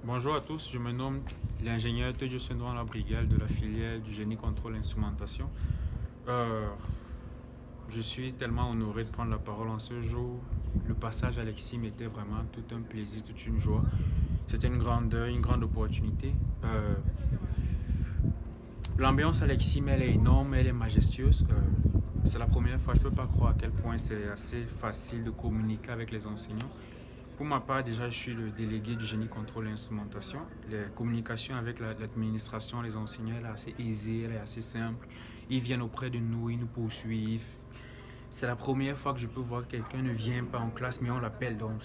Bonjour à tous, je me nomme l'ingénieur Tejo Sendouan Labrigel de la filière du génie contrôle instrumentation. Euh, je suis tellement honoré de prendre la parole en ce jour. Le passage à l'Exim était vraiment tout un plaisir, toute une joie. C'était une grande opportunité. L'ambiance à l'Exim, elle est énorme, elle est majestueuse. C'est la première fois, je ne peux pas croire à quel point c'est assez facile de communiquer avec les enseignants. Pour ma part, déjà, je suis le délégué du génie contrôle et instrumentation. Les communications avec l'administration, les enseignants, elle est assez aisée, elle est assez simple. Ils viennent auprès de nous, ils nous poursuivent. C'est la première fois que je peux voir que quelqu'un ne vient pas en classe, mais on l'appelle. Donc,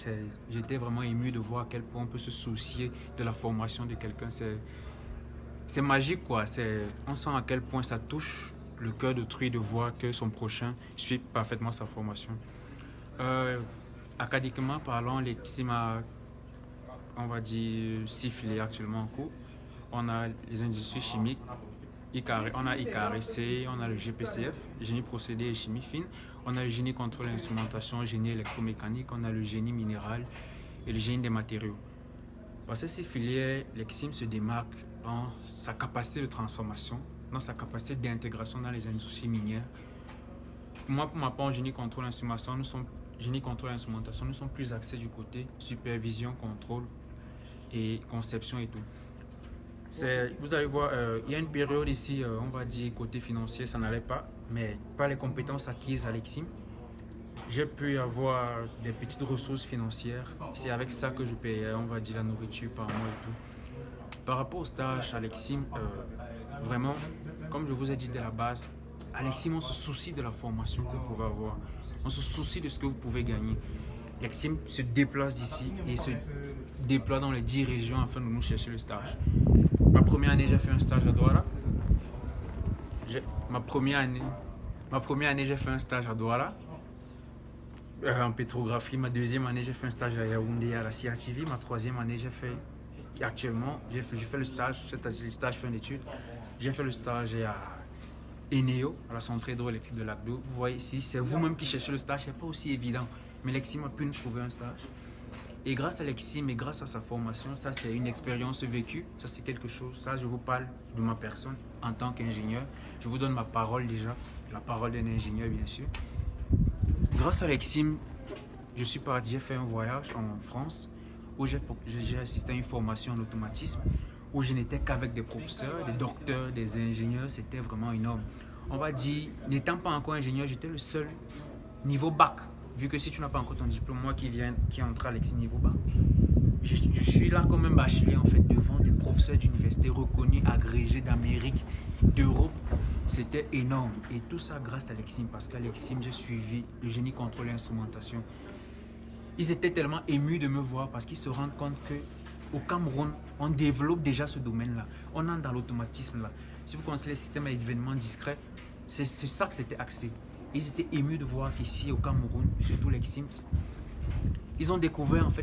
j'étais vraiment ému de voir à quel point on peut se soucier de la formation de quelqu'un. C'est magique, quoi. On sent à quel point ça touche le cœur d'autrui de voir que son prochain suit parfaitement sa formation. Euh, Académiquement parlant, l'EXIM a, on va dire, 6 filières actuellement en cours. On a les industries chimiques, on a IKRC, on a le GPCF, génie procédé et chimie fine. On a le génie contrôle et instrumentation, génie électromécanique, on a le génie minéral et le génie des matériaux. Par ces 6 filières, l'EXIM se démarque dans sa capacité de transformation, dans sa capacité d'intégration dans les industries minières. Moi, pour ma part, en génie contrôle et instrumentation, nous sommes plus axés du côté supervision, contrôle et conception et tout. Vous allez voir, il y a une période ici, on va dire côté financier, ça n'allait pas, mais par les compétences acquises à l'EXIM, j'ai pu avoir des petites ressources financières. C'est avec ça que je payais, on va dire, la nourriture par mois et tout. Par rapport au stage à l'EXIM, vraiment, comme je vous ai dit dès la base, à l'EXIM, on se soucie de la formation que vous pouvez avoir. On se soucie de ce que vous pouvez gagner. L'EXIM se déplace d'ici et se déploie dans les 10 régions afin de nous chercher le stage. Ma première année, j'ai fait un stage à Douala. Ma première année, j'ai fait un stage à Douala, en pétrographie. Ma deuxième année, j'ai fait un stage à Yaoundé à la CRTV. Ma troisième année, j'ai fait le stage, le stage fin d'études. J'ai fait le stage à Eneo, à la centrale hydroélectrique de Lac d'Eau. Vous voyez, si c'est vous-même qui cherchez le stage, c'est pas aussi évident. Mais l'EXIM a pu nous trouver un stage. Et grâce à l'EXIM et grâce à sa formation, ça c'est une expérience vécue, ça c'est quelque chose, ça je vous parle de ma personne en tant qu'ingénieur. Je vous donne ma parole déjà, la parole d'un ingénieur bien sûr. Grâce à l'EXIM, j'ai fait un voyage en France où j'ai assisté à une formation en automatisme où je n'étais qu'avec des professeurs, des docteurs, des ingénieurs, c'était vraiment énorme. On va dire, n'étant pas encore ingénieur, j'étais le seul niveau bac. Vu que si tu n'as pas encore ton diplôme, moi qui est entré à l'EXIM niveau bac, je suis là comme un bachelier en fait devant des professeurs d'université reconnus, agrégés d'Amérique, d'Europe. C'était énorme. Et tout ça grâce à l'EXIM, parce qu'à l'EXIM, j'ai suivi le génie contrôle et instrumentation. Ils étaient tellement émus de me voir parce qu'ils se rendent compte que au Cameroun, on développe déjà ce domaine-là. On entre dans l'automatisme là. Si vous connaissez les systèmes d'événements discrets, c'est ça que c'était axé. Ils étaient émus de voir qu'ici au Cameroun, surtout l'EXIM, ils ont découvert en fait